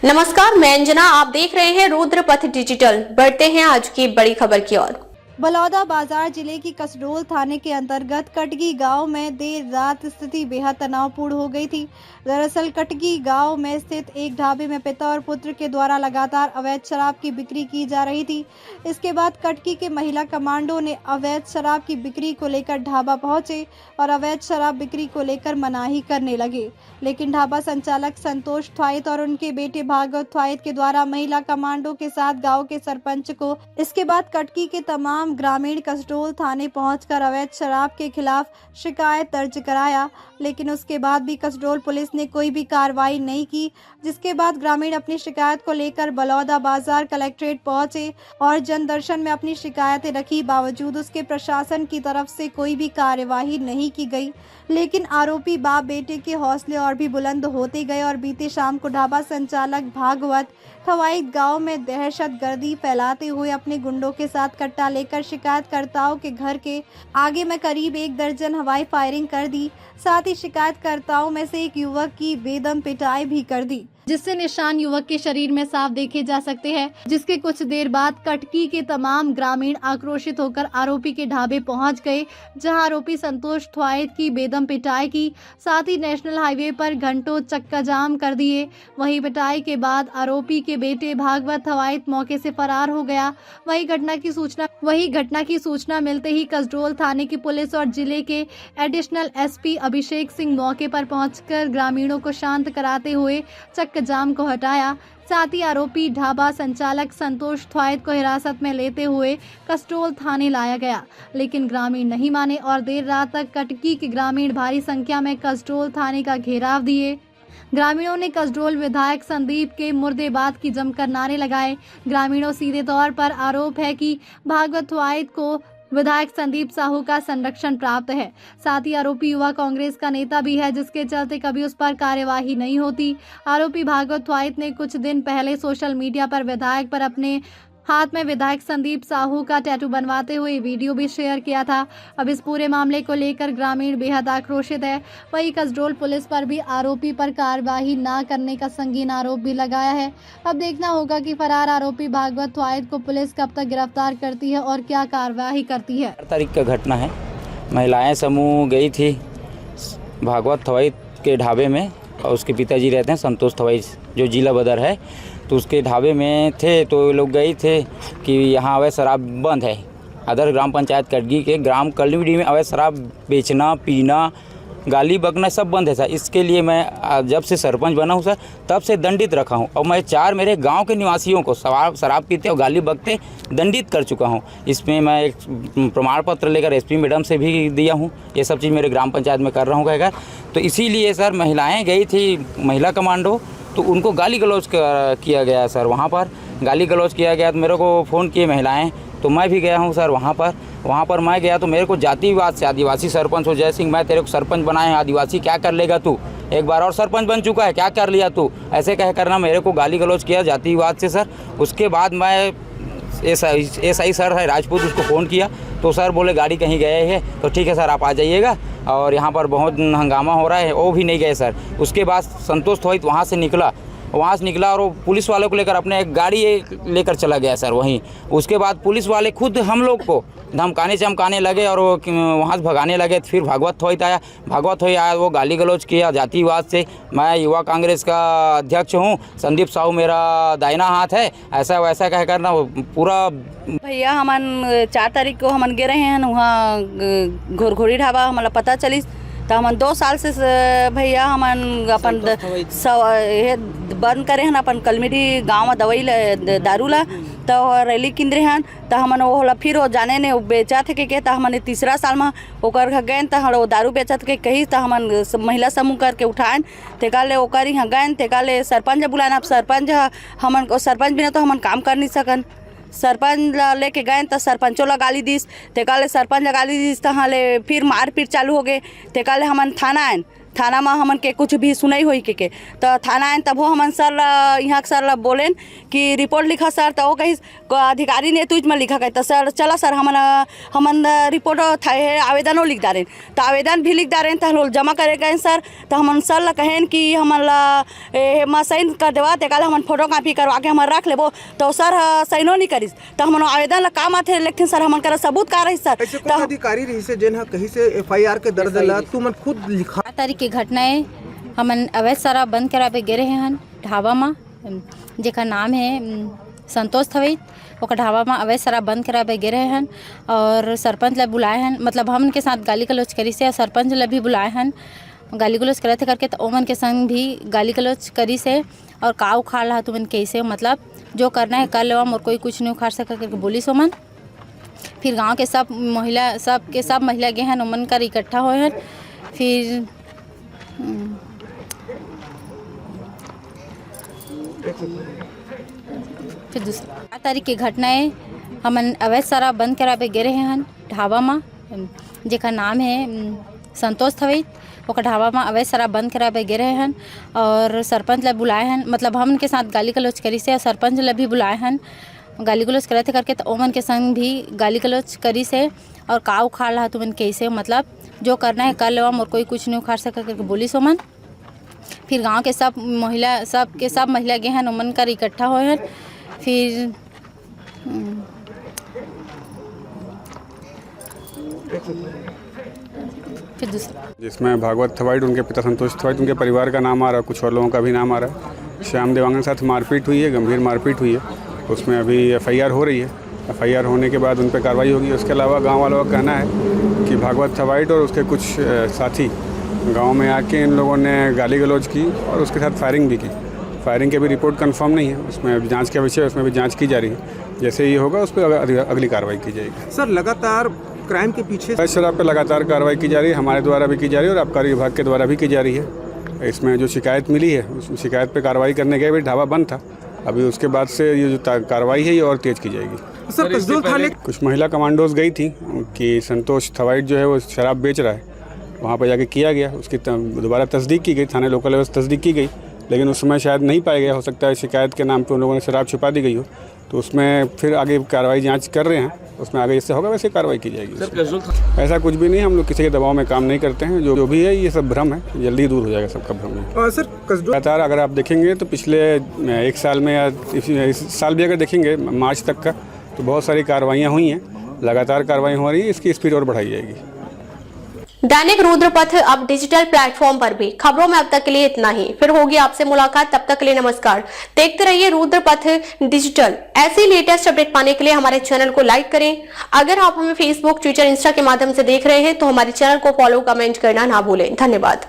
नमस्कार, मैं अंजना। आप देख रहे हैं रुद्रपथ डिजिटल। बढ़ते हैं आज की बड़ी खबर की ओर। बलौदा बाजार जिले की कसडोल थाने के अंतर्गत कटगी गांव में देर रात स्थिति बेहद तनावपूर्ण हो गई थी। दरअसल कटगी गांव में स्थित एक ढाबे में पिता और पुत्र के द्वारा लगातार अवैध शराब की बिक्री की जा रही थी। इसके बाद कटगी के महिला कमांडो ने अवैध शराब की बिक्री को लेकर ढाबा पहुंचे और अवैध शराब बिक्री को लेकर मनाही करने लगे, लेकिन ढाबा संचालक संतोष थ्वाइट और उनके बेटे भागवत थ्वाइट के द्वारा महिला कमांडो के साथ गाँव के सरपंच को इसके बाद कटगी के तमाम ग्रामीण कसडोल थाने पहुंचकर अवैध शराब के खिलाफ शिकायत दर्ज कराया, लेकिन उसके बाद भी कसडोल पुलिस ने कोई भी कार्रवाई नहीं की, जिसके बाद ग्रामीण अपनी शिकायत को लेकर बलौदा बाजार कलेक्ट्रेट पहुंचे और जन दर्शन में अपनी शिकायतें रखी। बावजूद उसके प्रशासन की तरफ से कोई भी कार्यवाही नहीं की गई, लेकिन आरोपी बाप बेटे के हौसले और भी बुलंद होते गए और बीते शाम को ढाबा संचालक भागवत थवाइट गांव में दहशत गर्दी फैलाते हुए अपने गुंडों के साथ कट्टा लेकर शिकायतकर्ताओं के घर के आगे में करीब 1 दर्जन हवाई फायरिंग कर दी। साथ ही शिकायतकर्ताओं में से एक युवक की बेदम पिटाई भी कर दी, जिससे निशान युवक के शरीर में साफ देखे जा सकते हैं। जिसके कुछ देर बाद कटकी के तमाम ग्रामीण आक्रोशित होकर आरोपी के ढाबे पहुंच गए, जहां आरोपी संतोष थ्वाइट की बेदम पिटाई की। साथ ही नेशनल हाईवे पर घंटों चक्का जाम कर दिए। वहीं पिटाई के बाद आरोपी के बेटे भागवत थवाइट मौके से फरार हो गया। वहीं घटना की सूचना मिलते ही कसडोल थाने की पुलिस और जिले के एडिशनल एसपी अभिषेक सिंह मौके पर पहुंचकर ग्रामीणों को शांत कराते हुए चक्का जाम को हटाया। साथ ही आरोपी ढाबा संचालक संतोष थ्वाइट को हिरासत में लेते हुए कसडोल थाने लाया गया, लेकिन ग्रामीण नहीं माने और देर रात तक कटकी के ग्रामीण भारी संख्या में कसडोल थाने का घेराव दिए। ग्रामीणों ने कसडोल विधायक संदीप के मुर्देबाद की जमकर नारे लगाए। ग्रामीणों सीधे तौर पर आरोप है कि भागवत थवाइट को विधायक संदीप साहू का संरक्षण प्राप्त है। साथ ही आरोपी युवा कांग्रेस का नेता भी है, जिसके चलते कभी उस पर कार्यवाही नहीं होती। आरोपी भागवत थवाइट ने कुछ दिन पहले सोशल मीडिया पर विधायक पर अपने हाथ में विधायक संदीप साहू का टैटू बनवाते हुए वीडियो भी शेयर किया था। अब इस पूरे मामले को लेकर ग्रामीण बेहद आक्रोशित है। वहीं कसडोल पुलिस पर भी आरोपी पर कार्रवाई न करने का संगीन आरोप भी लगाया है। अब देखना होगा कि फरार आरोपी भागवत थवाइट को पुलिस कब तक गिरफ्तार करती है और क्या कार्रवाई करती है। 4 तारीख का घटना है। महिलाएं समूह गई थी भागवत थवाइट के ढाबे में और उसके पिताजी रहते हैं संतोष थवाइट, जो जिला बदर है, तो उसके ढाबे में थे। तो लोग गए थे कि यहाँ अवैध शराब बंद है। अदर ग्राम पंचायत कटगी के ग्राम कल्लूडी में अवैध शराब बेचना, पीना, गाली बकना सब बंद है सर। इसके लिए मैं जब से सरपंच बना हूँ सर, तब से दंडित रखा हूँ और मैं 4 मेरे गांव के निवासियों को शराब पीते और गाली बकते दंडित कर चुका हूँ। इसमें मैं एक प्रमाण पत्र लेकर एसपी मैडम से भी दिया हूँ। ये सब चीज़ मेरे ग्राम पंचायत में कर रहा हूँ कहकर। तो इसीलिए सर महिलाएँ गई थी महिला कमांडो, तो उनको गाली गलौज किया गया सर। वहाँ पर गाली गलौज किया गया तो मेरे को फ़ोन किए महिलाएं, तो मैं भी गया हूँ सर वहाँ पर मैं गया तो मेरे को जातिवाद से, आदिवासी सरपंच हो जय सिंह, मैं तेरे को सरपंच बनाए हैं, आदिवासी क्या कर लेगा तू, एक बार और सरपंच बन चुका है, क्या कर लिया तू, ऐसे कह करना मेरे को गाली गलौज किया जातिवाद से सर। उसके बाद मैं एसआई सर है राजपूत, उसको फ़ोन किया तो सर बोले गाड़ी कहीं गए हैं, तो ठीक है सर आप आ जाइएगा और यहाँ पर बहुत हंगामा हो रहा है। वो भी नहीं गए सर। उसके बाद संतोष थवाइट वहाँ से निकला और वो पुलिस वाले को लेकर अपने एक गाड़ी लेकर चला गया सर वहीं। उसके बाद पुलिस वाले खुद हम लोग को धमकाने चमकाने लगे और वहाँ से भगाने लगे। फिर भागवत थवाइट आया, वो गाली गलौज किया जातिवाद से। मैं युवा कांग्रेस का अध्यक्ष हूँ, संदीप साहू मेरा दाहिना हाथ है, ऐसा वैसा कह कर ना पूरा। भैया हमन 4 तारीख को हमन गे रहे हैं वहाँ घोरघोरी ढाबा, हमारा पता चली तो हमन 2 साल से भैया हमन अपन बंद करे हन अपन कलमिटी गाँव में दवाई दारू ला, तो रैली किन रहे हन तो हमन वो फिर वो जाने ने बेचत है के, तो हमन 3रा साल में ओकर गए तो दारू बेचत के कही, तो हमन महिला समूह करके उठाएन तेकाले ओकर यहाँ गए तेकाले सरपंच बुलाना। अब सरपंच हमन सरपंच बिना तो हमन काम कर नहीं सकन। सरपंच लेके गए तो सरपंचों ला गाली दीस तेकाले सरपंच गाली दीस, तो हाँ ले फिर मारपीट चालू हो गए तेकाले हमन थाना आए थाना में हमन के कुछ भी सुनई होई के तो थाना आए तब हमन सर यहाँ के सर बोलेन कि रिपोर्ट लिखा सर, तो वो कही अधिकारी ने तुझ में लिखा कहे तो सर चला सर हमन रिपोर्ट आवेदनों लिख डारें, तो आवेदन भी लिख डारें तो हम जमा करे गए सर। तो हमन सर ला कहें कि हमन साइन कर देवा ते काल हमन फोटो कॉपी करवा के हमन रख लेबो, तो सर साइनो नहीं करिस, तो हमन आवेदन ला काम आथे, लेकिन सर हमन कर सबूत का रही सर। ऐसे कौन अधिकारी रही से जेन कहीं से FIR के दर्द ला तू मन खुद लिखा तारीख की घटनाएं हमन अवैध शराब बंद करावे गे रहे हन ढाबा में, जेका नाम है संतोष थवई। ओकर ढाबा में अवैध शराब बंद करावे गे रहे हन और सरपंच ला बुलाए हन, मतलब हमन के साथ गाली गलौज करी से, सरपंच ला भी बुलाए हन गाली गलौज करे थे करके, तो ओमन के संग भी गाली गलौज करी से और का उखाड़ रहा तुमन कैसे, मतलब जो करना है कर लेवा, मोर कोई कुछ नहीं उखाड़ सका करके बोली सोमन। फिर गांव के सब महिला गए हैं, ओमन कर इकट्ठा हुए हैं। फिर दूसरा तारीख की घटनाएं हमन अवैध शराब बंद करावे गे रहे हन ढाबा में, जेका नाम है संतोष थवई। ओकर ढाबा में अवैध शराब बंद करावे गे रहे हन और सरपंच ला बुलाए हन, मतलब हमन के साथ गाली गलौज करी से, सरपंच ला भी बुलाए हन गाली गलौज करे थे करके, तो ओमन के संग भी गाली गलौज करी से और का उखाड़ रहा तुमन कैसे, मतलब जो करना है कर लेवा, मोर कोई कुछ नहीं उखाड़ सका करके बोली सोमन। फिर गांव के सब महिला गए हैं, ओमन कर इकट्ठा हुए हैं। फिर दूसरा जिसमें भागवत थवाइट, उनके पिता संतोष थवाइट, उनके परिवार का नाम आ रहा है, कुछ और लोगों का भी नाम आ रहा है। श्याम देवांगन के साथ मारपीट हुई है, गंभीर मारपीट हुई है, उसमें अभी FIR हो रही है। FIR होने के बाद उन पर कार्रवाई होगी। उसके अलावा गांव वालों का कहना है कि भागवत थवाइट और उसके कुछ साथी गांव में आके इन लोगों ने गाली गलौज की और उसके साथ फायरिंग भी की। फायरिंग की भी रिपोर्ट कंफर्म नहीं है, उसमें जांच का विषय है, उसमें भी जांच की जा रही है। जैसे ये होगा उस पर अगली कार्रवाई की जाएगी। सर लगातार क्राइम के पीछे शराब पर लगातार कार्रवाई की जा रही है, हमारे द्वारा भी की जा रही है और आबकारी विभाग के द्वारा भी की जा रही है। इसमें जो शिकायत मिली है उस शिकायत पर कार्रवाई करने गए भी ढाबा बंद था, अभी उसके बाद से ये जो कार्रवाई है ये और तेज की जाएगी। सर कसडोल थाने कुछ महिला कमांडोज गई थी कि संतोष थवाइट जो है वो शराब बेच रहा है, वहाँ पर जाके किया गया, उसकी दोबारा तस्दीक की गई, थाने लोकल लेवल से तस्दीक की गई, लेकिन उस समय शायद नहीं पाया गया। हो सकता है शिकायत के नाम पे उन लोगों ने शराब छुपा दी गई हो, तो उसमें फिर आगे कार्रवाई जांच कर रहे हैं, उसमें आगे जैसे होगा वैसे कार्रवाई की जाएगी। ऐसा कुछ भी नहीं, हम लोग किसी के दबाव में काम नहीं करते हैं। जो भी है ये सब भ्रम है, जल्दी दूर हो जाएगा सबका भ्रम। सर कसडोल लगातार अगर आप देखेंगे तो पिछले 1 साल में या इस साल भी अगर देखेंगे मार्च तक का, तो बहुत सारी कार्रवाइयाँ हुई हैं, लगातार कार्रवाई हो रही है, इसकी स्पीड और बढ़ाई जाएगी। दैनिक रुद्रपथ अब डिजिटल प्लेटफॉर्म पर भी। खबरों में अब तक के लिए इतना ही, फिर होगी आपसे मुलाकात, तब तक के लिए नमस्कार। देखते रहिए रुद्रपथ डिजिटल। ऐसी लेटेस्ट अपडेट पाने के लिए हमारे चैनल को लाइक करें। अगर आप हमें फेसबुक, ट्विटर, इंस्टा के माध्यम से देख रहे हैं तो हमारे चैनल को फॉलो, कमेंट करना ना भूलें। धन्यवाद।